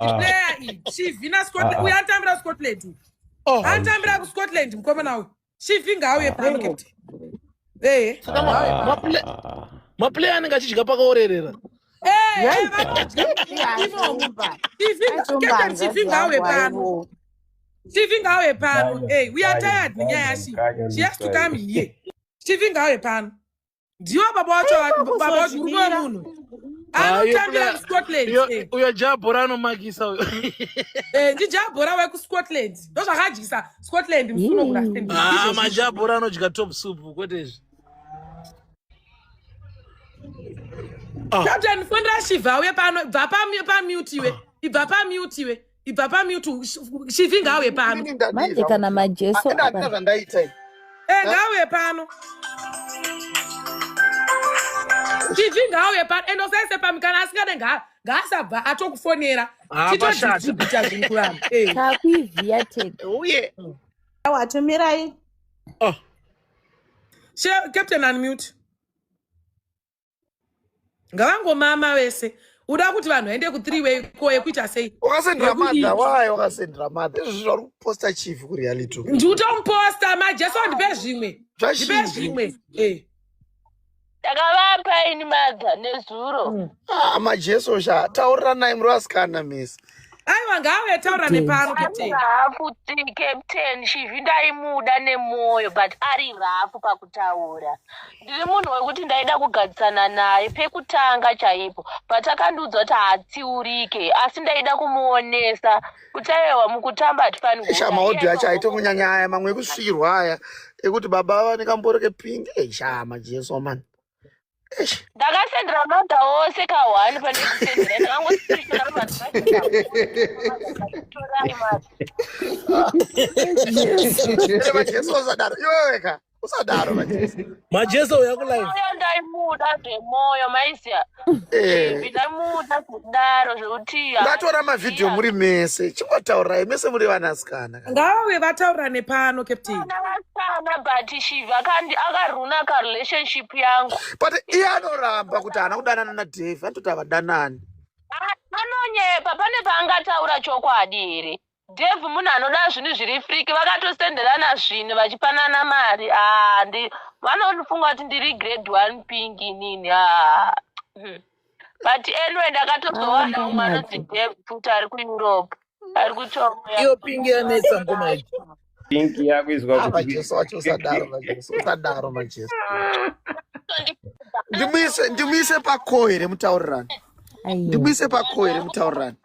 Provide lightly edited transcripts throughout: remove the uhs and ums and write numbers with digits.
player iyi Shivina Scotland uyatambira Scotland atambira ku Scotland mkomana uyu Shivinga auye pano captain maplayer anenge achidya pakaorerera Shivinga auye pano we are tired nenyaya yaShivi. She has to come here. Shivinga auye pano ndiwo baba wacho murume wemunhu anotambira kuScotland uyo jabhora anomakisa uyo ndijabhora wekuScotland ndozvakadyisa Scotland musuno kuRustenburg majabhora anodya top soup kwetezvi Captain Fondra Shiva uye pano bva pamute iwe ibva pamute Shivinga auye pano manje kana majeso ngauye pano Shivinga auye pano endosaise pamikana asikade ngaasabva atokufonera titodzibhita zvinkurama takuivhiya tega uye watumirai Captain unmute ngavangomama vese uda kuti vanhu vaende ku3 way ko yekuita sei wakasendera madha wayo wakasendera madha izvi vari kuposta chief kureality ndikutomposta majeso ndipe zvimwe takavapa ini madha nezuro majeso sha taurira naye muri vasikana misi aiwa ngauye taura nepano hafuti captain Shivi ndaimuda nemwoyo but ari rafu pakutaura ndiri munhu wekuti ndaida kugadzisana naye pekutanga chaipo but akandiudza kuti haatsiurike asi ndaida kumuonesa kuti aiwa mukutamba hatifanira maudhi acho aite kunyanya aya mamwe ekusvikirwa aya ekuti baba vane kamboreke pingi majeso mani ndakasendera madha ose ka1 pane kusendera ndakangosvika majeso usadaro iweweka usadaro majeso uyakulive ndaimuda zvemoyo maisiya ndaimuda kudaro zvekuti ngatora mavhidhiyo muri mese chingotaurai mese muri vanasikana ngavave vataura nepano captain vasana but Shivi akaruna karelationship yangu but iye anoramba kuti haana kudanana naDave anototi havadanani anonyepa pane paangataura chokwadi here Dave munhu anoda zvinhu zviri friki vakatosenderana zvinhu vachipanana mari vanofunga kuti ndiri grade 1 pink inini but anyway ndakatozowana umwe anonzi Dave futi ari kuEurope ari kuTomo iyo pink yanetsa ngoma iyi pinki yakuizwa majeso wacho usadaro majeso ndimuise pako here mutaurirani ndimuise pako here mutaurirani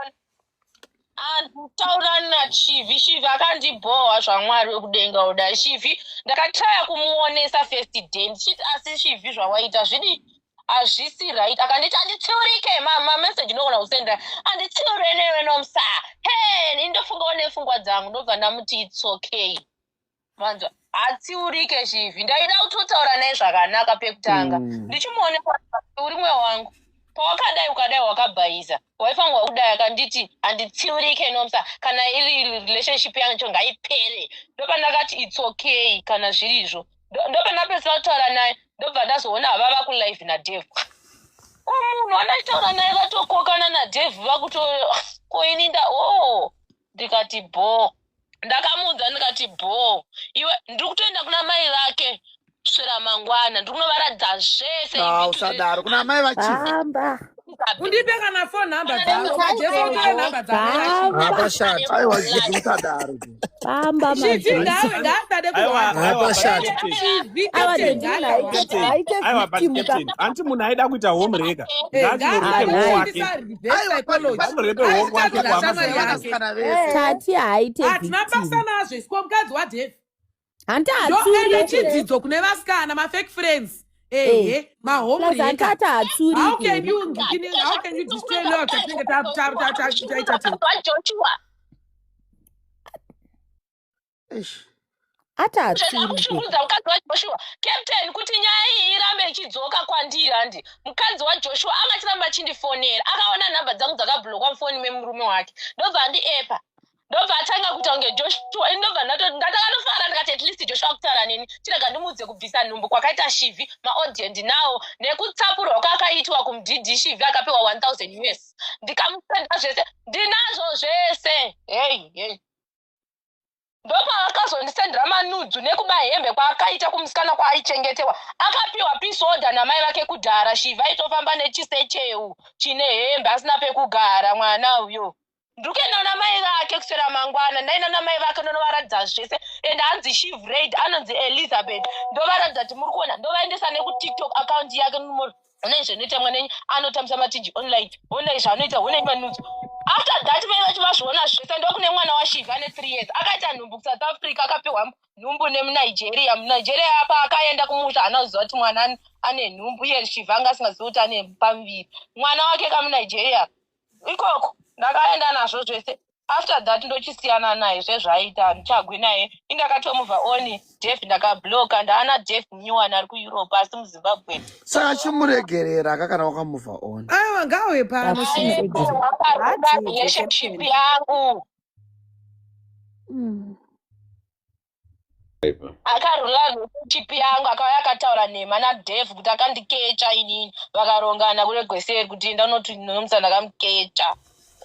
taurani naShivi akandibhohwa zvamwari wekudenga uda Shivi ndakatraya kumuonesa first day ndichiti asi Shivi zvawaita zvidi hazvisi right akanditi anditsiurike mameseji ndogona kusendera anditsiure newe nomsa indofungawo nepfungwa dzangu ndobva ndamuti it's okay manzwa hatsiurike Shivi ndaida kutotaura naye zvakanaka pekutanga ndichimuonesa uri mweya wangu pawakadai ukadai wakabhaisa waifanwa kudai akanditi handitsiurike nomsa kana iri relationship yangu ngaipere ndobva ndakati it's okay kana zviri izvo ndobva ndapedzisa kutaura naye ndobva ndazoona havava kulive naDave munhu andaitaura naye vatokokana naDave vakutokoininda ndikati ndakamuudza ndikati iwe ndiri kutoenda kuna mai vake kusvera mangwana ndiri kunovaradza zvese usadaro kuna mai vachihamba undipe kana phone number dzavo majeso ndipe number dzavo aiwa usadaro bamba anti munhu aida kuita homereka tati haite hatina basa nazvo isiko mukadzi waDave handahatsuri chidzidzo kune vasikana mafake friends How can you destroy love? atakushungudza mukadzi waJoshua captain kuti nyaya iyi irambe ichidzoka kwandiri handi mukadzi waJoshua angachiramba achindifonera akaona nhamba dzangu dzakabhulokwa mufoni memurume wake ndobva ndiepa ndobva atanga kuita kunge Joshua ndobva ndatakatofara ndikati at least Joshua kutaura neni chirega ndimudze kubvisa nhumbu kwakaita Shivhi maaudio ndinawo nekutsapurwa kwakaitwa kumudhidhi Shivhi akapiwa 1000 US ndikamusenda zvese ndinazvo zvese hey ndopa akazondisendera manudzu nekuba hembe kwaakaita kumusikana kwaaichengetewa akapiwa peace order namai vake kudhara Shivhi aitofamba nechisecheu chine hembe asina pekugara mwana uyo ndikuenda namai vake kusera mangwana ndaenda namai vake ndonovaradza zvese ende hanzi Shivhi Raid anonzi Elizabeth ndovaradza kuti muri kuona ndovaendesa nekuTikTok account yake une zvinoita mwanenyu anotambisa matiji online zvanoita une manudzu after that mai vacho vazviona zvese ndokune mwana waShivhi ane 3 years akaita nhumbu kuSouth Africa akapiwa nhumbu nemunigeria apa akaenda kumusha anoziva kuti mwana ane nhumbu iye Shivhi anga asingazivi kuti ane pamuviri mwana wake kamunigeria ikoko ndakaenda nazvo zvese after that ndochisiyana naye zvezvaita ndichagwi naye indakatomubva oni Def ndakabloka ndaana Def mnyuwani ari kuEurope asi muZimbabwe saka chimuregerera kakana wakamubva oni aiwa ngawe pano relationship yangu akarula relationship yangu akauya akataura nema naDef kuti akandikecha inini vakarongana kuregweseri kuti ndanoti nomutsa ndakamikecha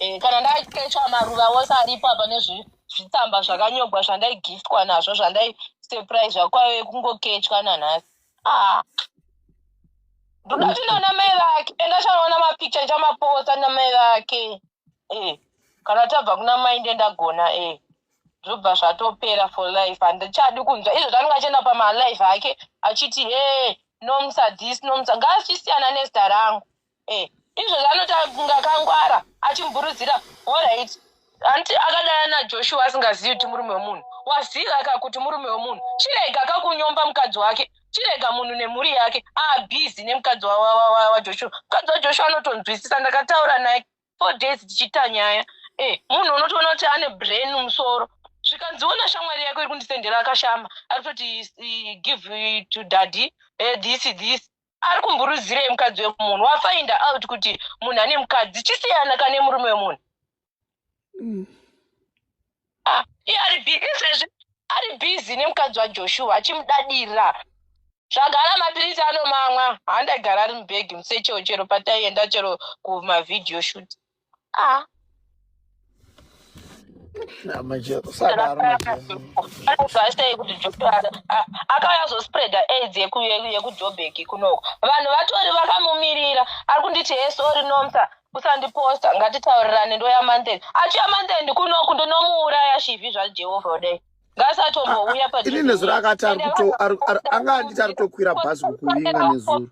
kana ndaikechwa maruva wose aripo apa nezvitsamba zvakanyogwa zvandaigiftwa nazvo zvandaisurprise zvakwayo kungokechwa nanhasi ndokatinoona mai vake endachanoona mapicture chamaposta namai vake kana tabva kuna mai ndendagona zvobva zvatopera for life handichadi kunzwa izvo zvanenge achienda pamalife ake achiti nomutsa this nomutsa ngaachisiyana nezita rangu izvo zvanota ngakangwara achimburudzira alright anti akadana naJoshua asingazivi kuti murume wemunhu waziva kuti murume wemunhu chirega kakunyomba mukadzi wake chirega munhu nemhuri yake busy nemukadzi waJoshua mukadzi waJoshua anotonzwisisa ndakataura naye 4 days tichita nyaya munhu unotoona kuti ane brain musoro zvikanziona shamwari yako iri kundisendera akashama ari kutoti give to daddy this ari kumburudzire mukadzi wemunhu wafind out kuti munhu ane mukadzi chisiyana kane murume wemunhu ari busy nemukadzi waJoshua achimudadira zvagara mapirisi anomamwa handagara ari mubhegi musecheo chero pataienda chero kumavideo shoot akauya zospreada AIDS yekuJoburg kunoko vanhu vatori vakamumirira ari kunditi sori nomsa usandiposta ngatitaurirane ndoyamantheni achiyamantheni kunoku ndonomuuraya Shivhi zvaJehovha udai ngaasatombouya ini nezuro akati anga anditi ari kutokwira bhazi kukuvinga nezuro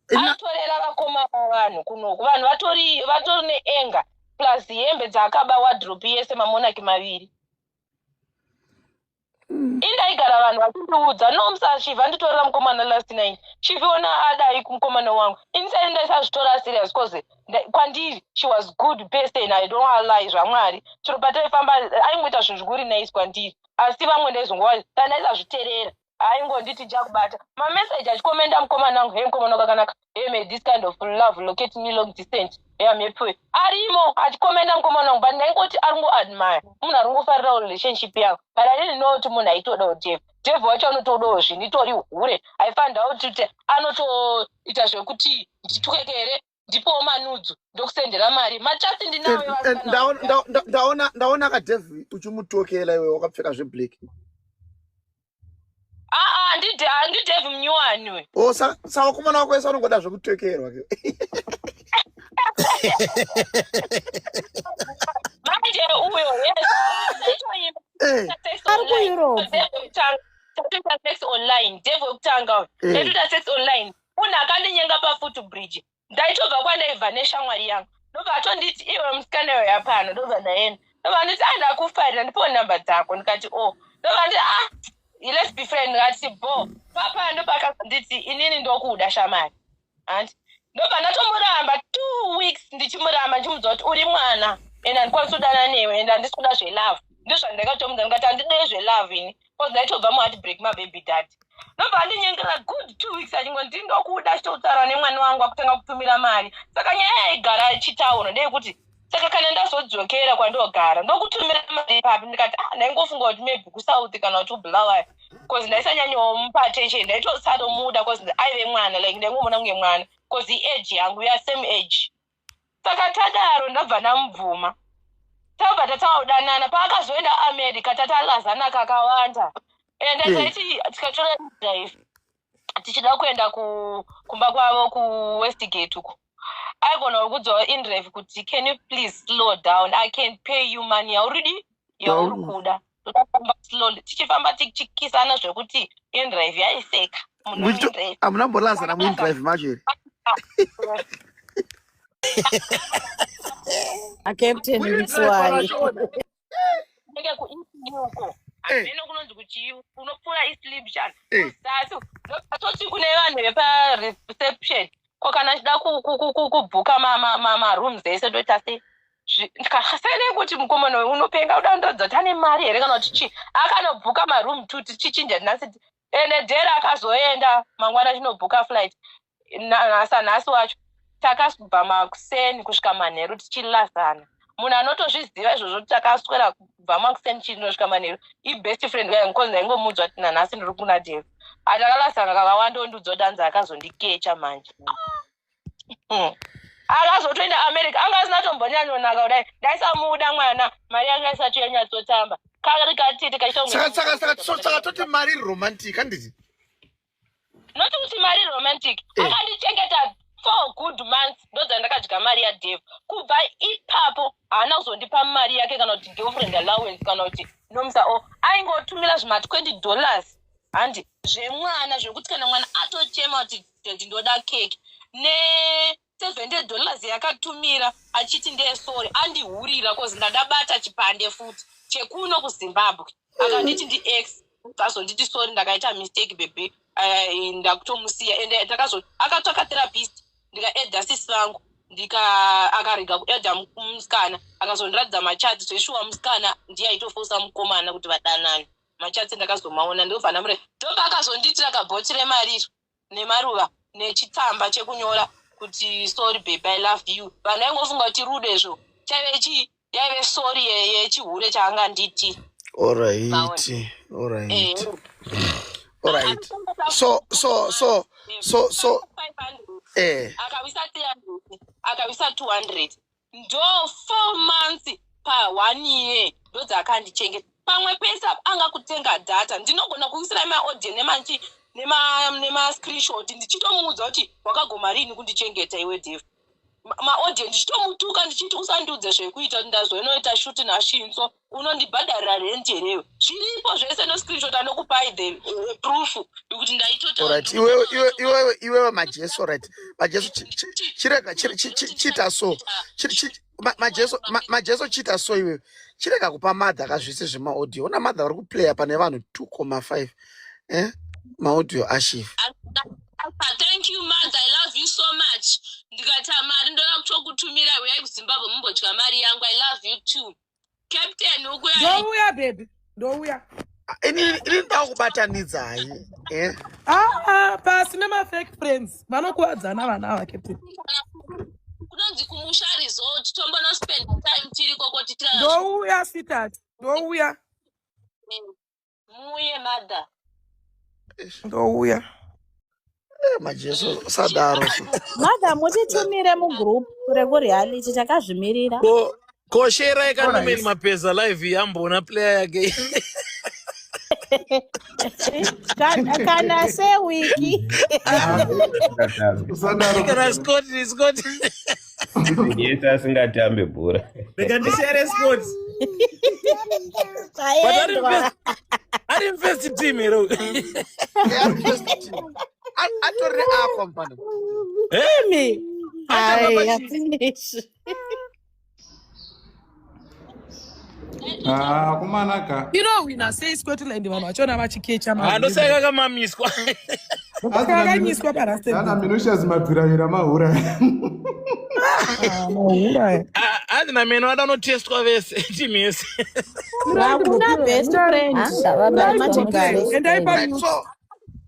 atorera vakomana vanhu kunoku vanhu vatori neenga plus hembe dzaakaba wardrobe yese mamonaki maviri indaigara vanhu vachindiudza nomsa Shivhi anditorera mukomana last night Shivhi ona adai kumukomana wangu inside ndaisazvitora serious because kwandiri she was good person I don't want to lie zvamwari chero pataifamba aimboita zvinhu zvikuri nice kwandiri asi vamwe ndaizongowa tandaisazviterera aingonditi jakubata mameseji achikomenda mukomana wangu mukomana wakanaka made this kind of love locate me long distance mepewe arimo achikomenda mukomana wangu but ndaingoti ari ngoadmire munhu ari ngofarira relationship yangu but I didn't know kuti munhu aitodawo Def wacho anotodawo zvinitori hure I found out kuti anotoita zvekuti nditwekere ndipowo manudzu ndokusendera mari machati ndinawo ndaona kaDef uchimutokela iwe wakapfeka zveblack handidhevhi mnyuwani we saka komana wako wese anongoda zvekutokerwa manje uyo ari kuEurope sex online Def wekutanga ndatoita sex online munhu akandinyenga pafootbridge ndaitobva kwandaibva neshamwari yangu ndobva atonditi iwe musikana weya pano ndobva naenda ndobva nditi andakufarira ndipowo namba dzako ndikati ndobva nditi let's be friends ngati bo papa ndopakanditi inini ndokuda shamari anti ndobva ndatomuramba 2 weeks ndichimuramba ndichimudza kuti uri mwana ende handikwanisi kudana newe ende handisi kuda zvelove ndozvandakatomudza ndikati handidei zvelove ini because ndaitobva muheartbreak mababy dad ndobva andinyengera good 2 weeks achingoti ndokuda chitotaura nemwana wangu akutanga kutumira mari saka nyaya yaigara chitauro ndeyekuti saka kana ndazodzokera kwandogara ndokutumira mari ipapo ndikati ndaingofunga kuti maybe kusouth kana kuti ubulawayo because ndaisanyanyomupa attention ndaitosatomuda because aive mwana like ndaingomona kunge mwana because age yangu ya same age saka tadaro ndabva ndamubvuma tabva tataudanana paakazoenda America tatalazana kakawanda ende taiti tikatora drive tichida kuenda kumba kwavo kuWestgate uko aigona kudzowa indrive kuti can you please slow down, I can pay you money already yauri kuda totafamba slowly tichifamba tichikisana zvekuti indrive yaiseka amunambolazana muindrive macheri Captain Mtswai ndenge kuinsiuko ameno kunonzi kuti unopfura isleep chana sasa atoti kune vanhu vepa reception kokana chida kubhuka ma rooms ese ndoita se ndikasene kuti mukomana unopenga udandodzwa tane mari here kana kuti chi akanobhuka ma room 2 tichichinja nhasi ene dhera akazoenda mangwana chinobhuka flight nhasi wacho takasubva makuseni kusvika manheru tichilasana munhu anotozviziva izvozvo kuti takaswera kubva makuseni chinosvika manheru ibest friend yangu ndaingomudzwa kuti nanhasi ndiri kuna Dave atakalasana kakawanda ondudzodanza akazondikecha manje akazotoenda America anga asina tombonyanyonaka kudai ndaisamuda mwana mari yanga isati yanyatsotamba karikatiti saka toti mari romantic handiti noti kuti mari romantic akandichengeta 4 good months ndoza ndakadya mari yaDave kubva ipapo haana kuzondipa mari yake kana kuti girlfriend allowance kana kuti nomusa aingotumira zvima $20 handi zvemwana zvekuti kana mwana atochema kuti ndoda keke ne $700 yakatumira achiti ndesori andihurira kozi ndadabata chipande futi chekuno kuZimbabwe akanditi ndi X akazonditi sorry ndakaita mistake baby ndakutomusiya ende akatsvaka therapist ndikaedha sisi vangu akarega kuedha musikana akazondiradza machati zveshuwa musikana ndiye aitofosa mukomana kuti vadanane machati ndakazomaona ndobva mure ndoba akazonditira kabhoti remariro nemaruva nechitsamba chekunyora kuti sorry baby I love you vanhu vaingofunga kuti rudezvo yaive sorry yechihure chaanga nditi alright so akavisa 300 akavisa 200 ndo 4 months pa 1 year ndodzakandichengeta pamwe pesa anga kutenga data ndinogona kuisira maaudio nema screenshot ndichitomuudza kuti wakagoma rini kundichengeta iwe Dave maaudio ndichitomutuka ndichiti usandiudze zvekuita ndazoinoita shuti nashinso unondibhadharira rent herewe zviripo zvese no screenshot anokupai the proof yokuti ndaitota alright iwewe majeso right majeso chirega chita so majeso chita so iwewe chirega kupa madha akazvise zvema audio una madha vari kuplaya pane vanhu 2.5 maaudio ashif thank you mother I love you so much ndikati mari ndoda kutokutumira uyai kuZimbabwe mumbodya mari yangu I love you too captain ukuya ndouya baby ndouya ini ndakubatanidza hai pasi nema-fake friends vanokuwadzana vana ava captain kunonzi kumusha resort tombonospenda time tiri kokoti ndouya sitati ndouya muye mother ndouya majeso sadaro madam mutitumire mugroup rekureality takazvimirira koshera ikanomeni mapeza live yambona player yake kana sewiki kana Scott yesa asingatambe bhora bekandishere Scott ari first team hero atorre company emi finish kumanaka inowina sei Scotland vanhu vachona vachikecha andosaka kamamiswa akanyiswa ana minusha zimabviravira mahura mahura handina meno adanotestwa vese timu yese hakuna best friend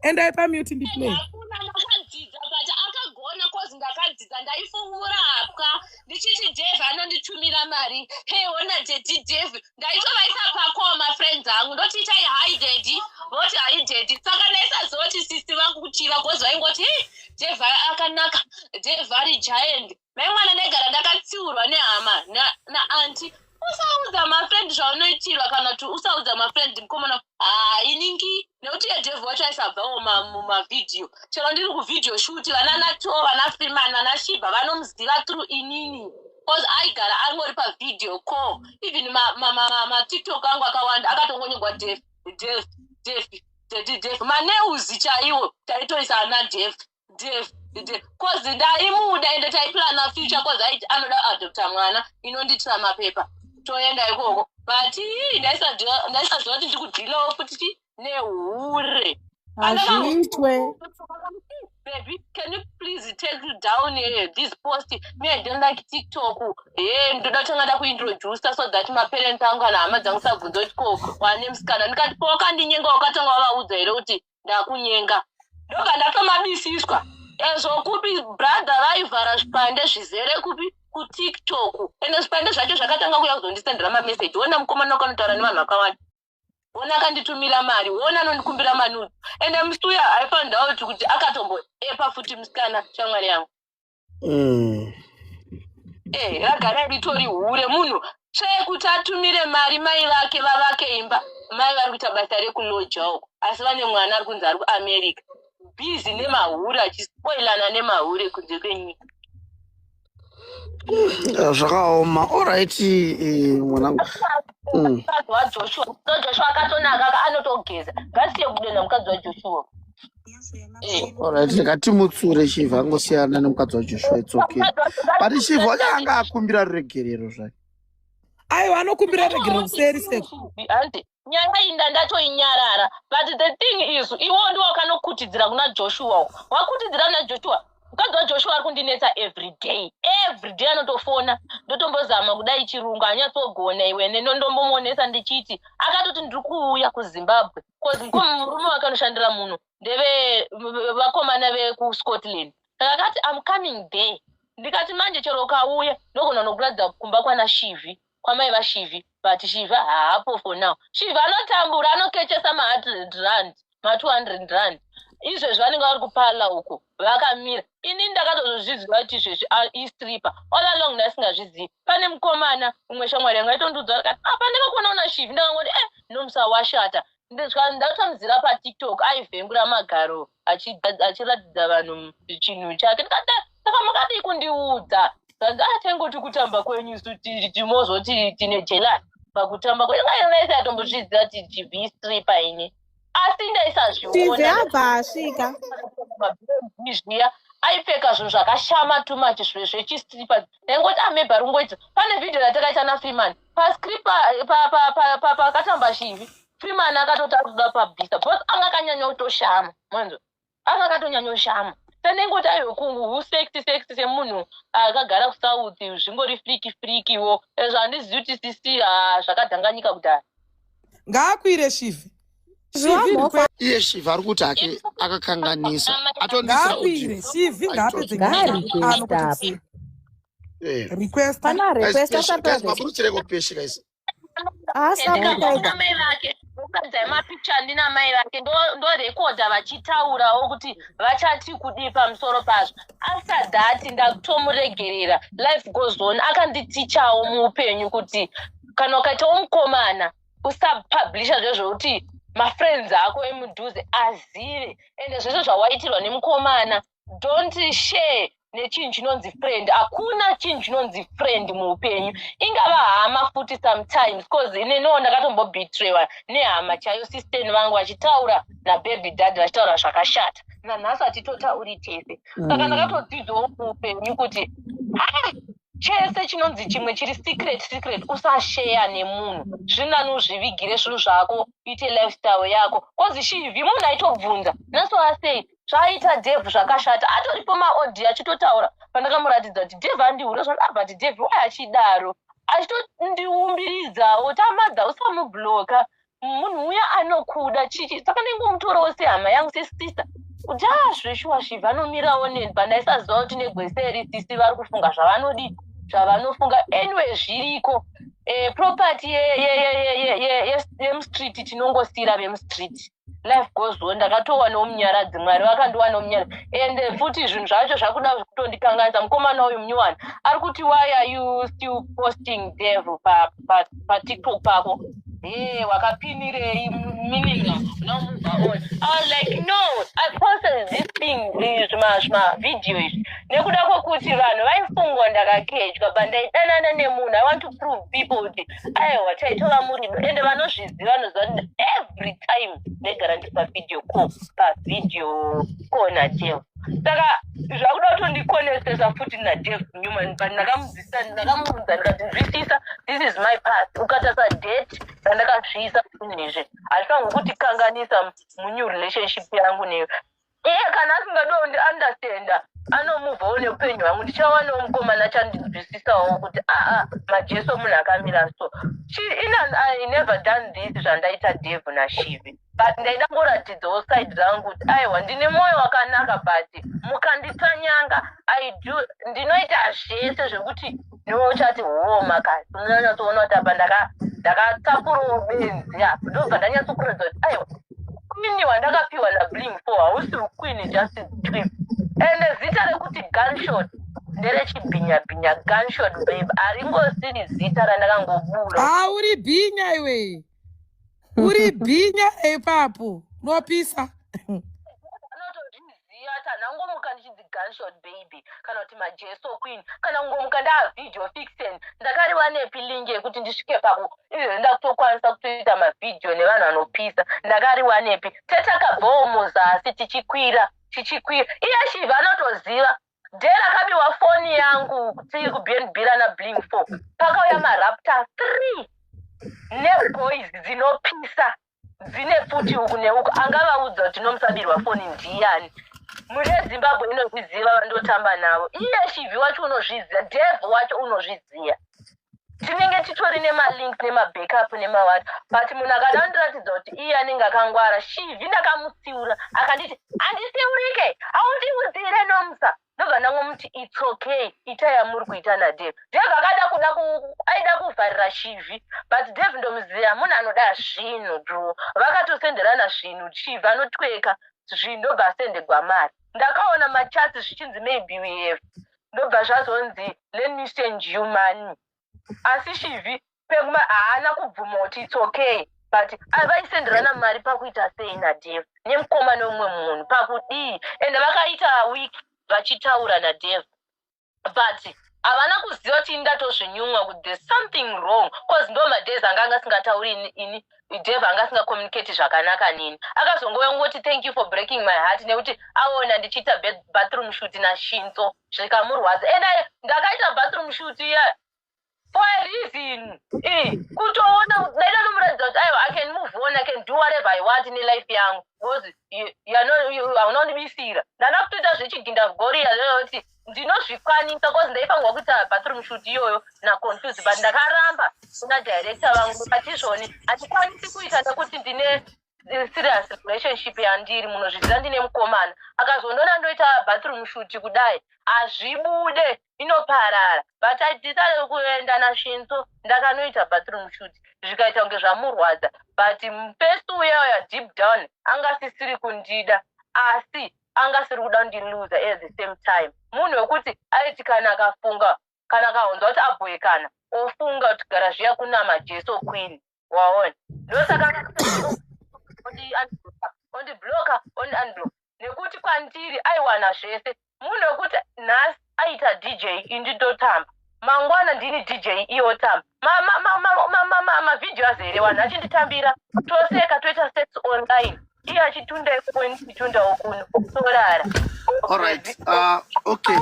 endai pamute ndiplay akuna makadzidza but akagona kozi ndakadzidza ndega ndaifungura hapwa ndichiti Dave anonditumira mari. Hey, ona daddy Dave. Ndaitovaisa pakowa mafriends angu ndoti itai hi daddy. Voti hi daddy. Saka ndaisazoti sisi vangu kuti vagozi vaingoti Dave akanaka. Dave ari giant. Mai mwana ndaigara ndakatsiurwa nehama naanti. Usaudza mafriend zvaunoitirwa kana kuti usaudza mafriend mukomana iningi nekuti Dave wacho aisabvawo mumavhidhiyo. Chero ndiri kuvhidhiyo shuti vana Nato vana Freeman vana Shiba vanomuziva through inini. Because aigara angori pavidhiyo call. Even TikTok angu akawanda akatongonyengwa Dave. Maneuzi chaiwo taitoisa ana Dave. Cause ndaimuda ende taiplana future cause anoda adopta mwana inonditira mapepa toenda ikoko but ndaisaziva kuti ndikudhilawo futi nehure Azviitwe. Baby, can you please take down this post? Me, I don't like TikTok. Ndoda tanga kuintroduce so that my parents anga na hama dzangu sabvunza kuti ko wane musikana ndikati poka ndinyenga wakatanga wavaudza here kuti ndakunyenga ndoka ndatomabisiswa kupi brother vaivhara zvipande zvizere kupi kuTikTok ende zvipande zvacho zvakatanga kuya kuzondisendera mameseji wona mukomana wakanotaura nevanhu vakawanda wona akanditumira mari wona anondikumbira manudzi ende musuya I found out kuti akatomboepa futi musikana shamwari yangu ragara ritori hure munhu kuti atumire mari mai vake vavake imba mai vari kuita basa rekuloja uko asi vane mwana ari kunzi ari kuAmerica busy nemahure achispoilana nemahure kunze kwenyika zvakaoma. Alright mwanangu. Mukadzi waJoshua akatonaka anotogeza ngasiye kudenda mukadzi waJoshua. Alright, ngatimutsure Shivha angosiyana nemukadzi waJoshua. It's okay. But Shivha wakanga akumbira ruregerero zvake. Aiwa anokumbira ruregerero seri seku. Nyaya inda ndatoinyarara but the thing is iwo ndiwo wakanokutidzira kuna Joshua. Wakutidzira na Joshua. Mukadzi waJoshua ari kundinetsa every day anotofona ndotombozama kudai chirungu anyatsogona iwe nondombomonesa ndichiti akatoti ndiri kuuya kuZimbabwe cause murume wakanoshandira munhu ndeve vakomana vekuScotland saka akati I'm coming there ndikati manje chero ukauya ndogona nokuradza kumba kwana Shivi kwamai vaShivi but Shivi haapo for now. Shivi anotambura anokechesa ma100 ma200 izvezvi vanenge vari kupala uko vakamira ini ndakatozozviziva kuti izvezvi istripa all along ndasingazvizivi. Pane mukomana umwe shamwari yangu aitondudza akati pandanga kuonaona Shivi ndakangoti nomusa washata ndatomuzira paTikTok aivhengura magaro achiratidza vanhu chinhu chake ndikati saka makadii kundiudza tengoti kutamba kwenyu timozoti tine jelani pakutamba kwenyu ngainaisi atombozviziva kuti Shivi istripa ini asi ndaisazviona asvika zviya aipfeka zvinhu zvakashama too much zvechistripa ndaingoti maybe rungoita pane vhidhiyo ratakaita naFreeman pakatamba Shivi Freeman akatotaruda pabhisa because anga akanyanya kutoshama mwanzo anga akatonyanya kushama ndaingoti aiwe kungu sexy semunhu akagara kuSouth zvingori frikiwo zvandizivi kuti sisi zvakadhanganyika kudhara ngaakwire Shivi iye Shivha ari kuti ake akakanganisa ngaakwire Shivi ngaapedze request pana request maburutsireko peshe kaisa mai vake ukadza mapicha ndina mai vake ndorekodha vachitaurawo kuti vachati kudii pamusoro pazvo asadhati ndakutomuregerera life goes on akanditichawo muupenyu kuti kana ukaitawo mukomana usapublisha zvezvokuti mafriends ako emudhuze azive ende zvesvo zvawaitirwa nemukomana don't share nechinhu chinonzi friend. Hakuna chinhu chinonzi friend muupenyu ingava hama futi sometimes because ineniwo ndakatombobetrewa nehama chaiyo sisteni vangu vachitaura nababy daddy vachitaura zvakashata nanhasi hatitotauri tese saka ndakatodzidzawo muupenyu kuti chese chinonzi chimwe chiri secret usashare nemunhu zvinani uzvivigire zvinhu zvako ite lifestyle yako kozi Shivi munhu aitobvunza naso asei zvaita Dave zvakashata atoripo maaudio achitotaura pandakamuratidza kuti Dave andihure but Dave wai achidaro achitondiumbiridzawo tamadza usamubloka munhu uya anokuda chichi saka ndingomutorawo sehama yangu sesister kuti zveshuwa Shivha anomirawo neni pandaisaziva kuti negweseri sisi vari kufunga zvavanofunga anyway zviriko property yemustriti tinongosira vemustriti life goes on ndakatowanawo munyaradzi Mwari vakandiwanawo munyaradzi and futi zvinhu zvacho zvakuda kutondikanganisa mukomana uyu munyowani ari kuti why are you still posting devil patiktok pako wakapinirei minimum now move on. I was like no, I posted this thing video izvi nekuda kwokuti vanhu vaifungwa ndakakedywa bandaitdanana nemunhu. I want to prove people kuti aiwa taitova murido ende vanozviziva vanoziva kuti every time ndegara ndi pavideo call naDev. Saka zvakuda kutondikonestesa futi naDev Newman but ndakamuudza ndikati nzwisisa this is my past ukatasa date randakasvisa izvi hazvifanirwi kuti kanganisa munew relationship yangu neyo. Iye kana asingadiwo ndi-understanda anomuvawo neupenyu hwangu ndichawanawo mukomana chandinzwisisawo kuti majesu munhu akamira so. I never done this zvandaita Dev naShivi but ndaida ngoratidzawo side rangu kuti aiwa ndine mwoyo wakanaka but mukanditsanyanga ndinoita zvese zvekuti ndinochati makazi unonyatsoona kuti apa ndakatapurawo benzi apa ndobva ndanyatsokuratidza kuti aiwa queen wandakapiwa naBling4 hausi queen just trip and zita rekuti gunshot nderechibhinyabhinya gunshot babe haringosiri zita randakangobura. Uri bhinya iwe uri bhinya ipapo nopisa anotozviziva kuti handangomuka ndichidzi gunshot baby kana kuti majeso queen kana kungomuka video fiction ndakariwa nepi link yekuti ndisvike pako izvezvi ndakutokwanisa kutoita mavideo nevanhu vanopisa ndakariwa nepi tetakabvawo muzasi tichikwira iye Shivha anotoziva dhera kabiwa foni yangu tiri kuBNB naBling4 pakauya marapta 3 neboys dzinopisa dzine futi uku neuku angavaudza kuti nomusabirwa foni ndiyani mureZimbabwe inozviziva vandotamba navo. Iye Shivhi wacho unozviziva Dev wacho unozviziva tinenge titori nemalinks nemabackup nemawati but munhu akadandiratidza kuti iye anenge akangwara Shivhi ndakamutsiura akanditi handisiurike haundiudzire nomusa ndobva ndangomuti it's okay ita yamuri kuita naDev. Dev aida kuvharira Shivhi but Dev ndomuziva munhu anoda zvinhu bro vakatosenderana zvinhu Shivhi anotweka zvinhu ndobva asende gwamari ndakaona machats zvichinzi maybe we have ndobva zvazonzi let me send you money asi Shivhi pekuma haana kubvuma kuti it's okay but vaisenderana mari pakuita sei naDev nemukoma nomumwe munhu pakudii ende vakaita week vachitaura naDev but havana kuziva kuti ndatozvinyumwa kuti there's something wrong cause ndo madhays anga asingatauri ini Dev anga asingacommunicate zvakanaka nini akazongoti thank you for breaking my heart nekuti aona ndichiita bathroom shoot naShinzo zvikamurwadza ende ndakaita bathroom shoot iya for a reason kutoona daida nomuratidza kuti aiwa I can move on I can do whatever I want in life yangu because haunondibisira ndana kutoita zvechiginda goriya zvekuti ndinozvikwanisa cause ndaifanirwa kuita bathroom shoot iyoyo naconfuse but ndakaramba kuna director vangu patizvoni hatikwanisi kuita nekuti ndine serious relationship yandiri munozviziva ndine mukomana akazondona ndoita bathroom shoot kudai hazvibude inoparara but I decided kuenda naShinzo ndakanoita bathroom shoot zvikaita kunge zvamurwadza but first uya deep down angasisiri kundida asi angasiri kuda kundiluza at the same time munhu wekuti aiti kana akafunga kana akaonzwa kuti abhuyekana ofunga kuti gara zviya kuna majeso queen waona ndosaka ondibloka unblock nekuti kwandiri aiwana zvese munhu wekuti nhasi aita DJ inditotamba mangwana ndini DJ iyotamba mavideo azere vanhu achinditambira toseka toita sex online iye achitunda ekweni titundawo kuno sorara. Alright. Okay.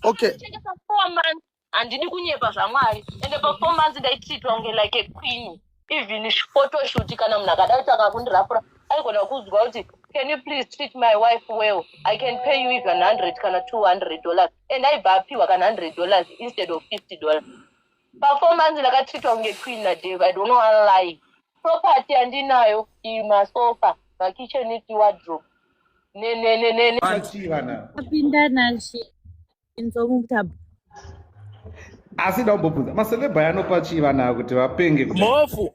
Okay. 4 months handidi kunyepa zvamwari ende pa4 months ndaitreatwa kunge like a queen even photoshoot kana munhu akadaita akakundirapura aigona kuzwa kuti can you please treat my wife well I can pay you even $100 kana $200 and aibva apiwa kana $100 instead of $50 pa4 months ndakatreatwa kunge queen naDev I don't know how lie property andinayo imasofa kitchen wardrobe. Ne. Pachivana. Apinda nashi inzomutaba. Asida kubvunza maselebha anopachivana kuti vapenge kuti mofu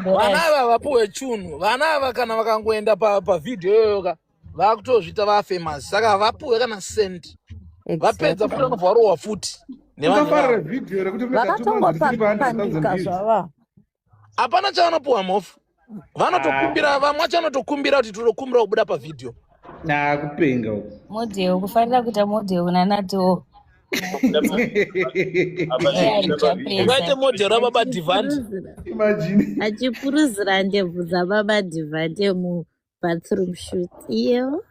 vana ava vapuwe chunhu vana ava kana vakangoenda pavhidhiyo iyoyoka vakutozvita vafamous saka vapuwe kana sendi vapedza futi vanobva varohwa futi ukafarira vhidhiyo rekuti Vakatongopandika zvava. hapana chavanopuwa mofu vanotokumbira vamwe vacho vanotokumbira kuti tokumbira kubuda pavhidhiyo kupenga uku Model kufanira kuita model nanatiwo. ukaite modhero rababa Divante imagine Achipuruzira ndebvu dzababa Divante mubathroom shoot. Iyo.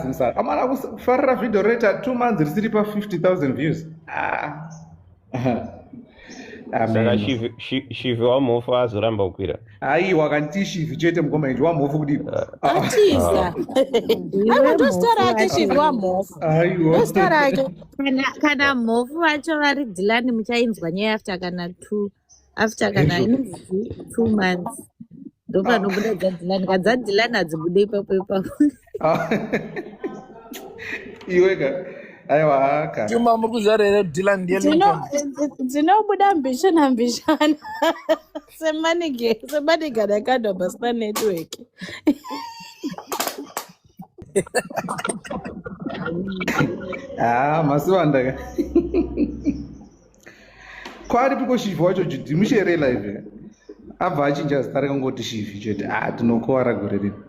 simsara amana kufarira vhidhiyo roita 2 months risiri pa 50,000 views saka shivhi wamofu azoramba kukwira aiwa kanti shivhi chete mukomaiji wamofu kudii Atiza. Anotostora ake shivhi wamofu. aiwa Tostora ake. Kana mofu vacho vari Dhilani muchainzwa nyaya after kana 2 after kana 2 months. Ndopanobuda dzadhilani kadzadhilani hadzibude ipapo. iweka aiwa aka tima muri kuziva here Dylan ndiye Dzinobuda mbishana semanigana akadwa pasina network. masivandaka kwaripiko shivhi wacho dimushere live abva achinja zita rakangoti shivhi chete tinokuwara gore rino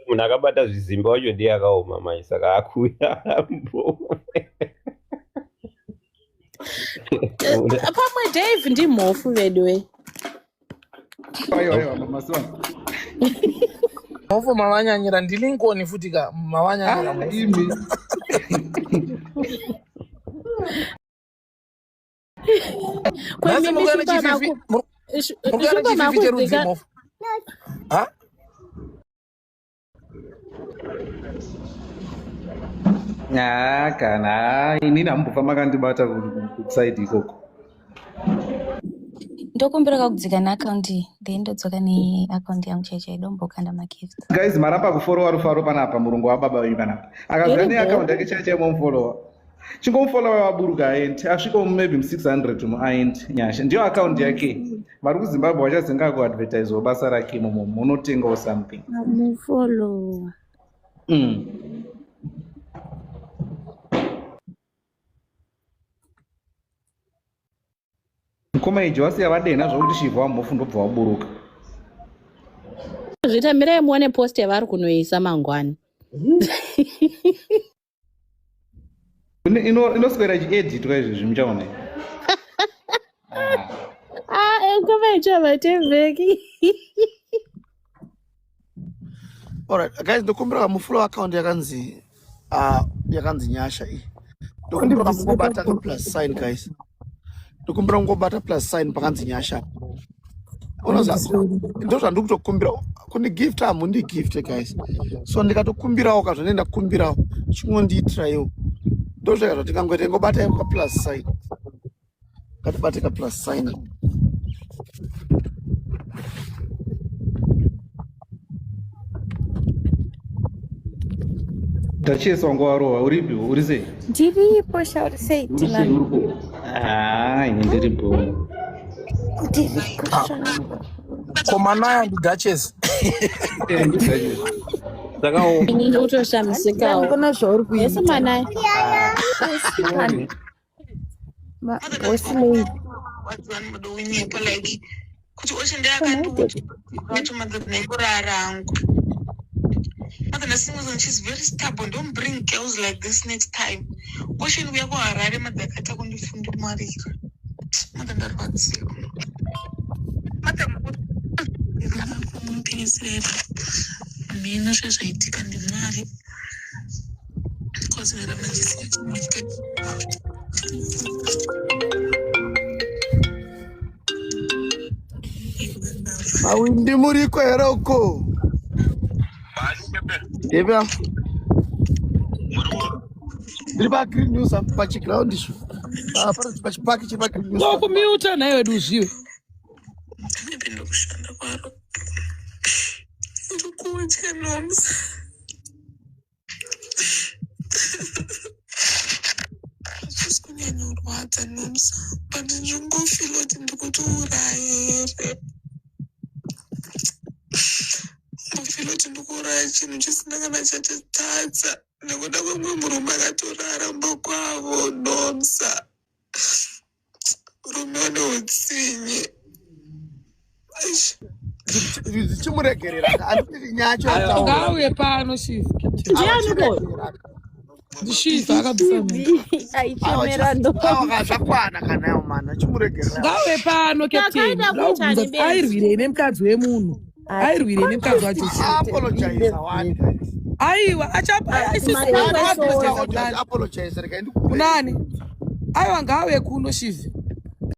munhu akabata zvizimba wacho ndiye akaoma mai saka akuya Pamwe Dave ndimofu vedwe. aiwa masivanda mofu mavanyanyira ndilinkoni futi ka mavanyanyira imi nasi mukana chififi cherudzi mofu kana inini hamubva makandibata kusaidi ikoko Ndokumbira kudzika neaccount then ndodzoka neaccount yangu chaicho idombokanda magift. guys maramba kuforowa rufaro panapa murungu wababa wenyu panapa akazva neaccount yake chaicho momuforowa chingomuforowa waburuka aendi asvika maybe 600 muaendi nyasha ndiyo account yake vari kuzimbabwe vachazenga kuadvertise basa rake imomo munotengawo something Amufollow. mukomaiji wasiya vadena zvokuti shivhi wamofu ndobva waburuka Zvita mirai muone post yavari kunoisa mangwani. inoswera chieditwa izvezvi muchaona Enkomaija vatevheki. Alright, guys, ndokumbira kamufollow account yakanzi nyasha iyi. Ndokumbira kamungobata plus sign guys. Ndokumbira ngobata plus sign pakanzi nyasha. Unoza ndo zvandikutokumbira kuni gift amundi gift guys. So ndikatokumbirawo kazvonenda kukumbirawo chingondiitirayo. Ndo zvakazvo tingangoita ngobata ka plus sign. Katibate ka plus sign. tacheswa ngowarohwa uripi uri sei Ndiripo shauri sei Dylan. ini ndiripo komana ndi Duchess Ndinotoshamisikawo. Ndakona zvauri kuita. Yes manai. Voicelei. kuti ochende akati nekurara hangu. Mother Nasinga, she's very stubborn. Don't bring girls like this next time. Ocean we are going to ride mother kata kundi fundi marira. Mother ndarwatsi. Mother mina zvaitika ndimari. Because we are Awindi muri kwera uko. Eba. Ndiri pa Green News pa chiground isho. pachipaki Kumuta na iwe duziwe. Ndipinde kushanda kwaro. Ndikuuche nomsa. Kunyanyurwadza nomsa. But ndingofila kuti ndikutouraya here. Ndofila kuti ndikuuraya chinhu chisina kana chatitadza. Nekuda kwemwe murume akatoraramba kwavo nomsa. Murume ane utsinye. Zichimuregerera anditi nyacho Ngauye pano Shiva. Shiva akabvisa. Aichemerando. Zvakwana kana mwana chimuregerera. Ngauye pano captain. Airwire nemukadzi wemunhu. Airwire nemukadzi wacho. Apologize awani. Aiwa achapa apologize reka nani? Aiwa ngauye kuno Shiva.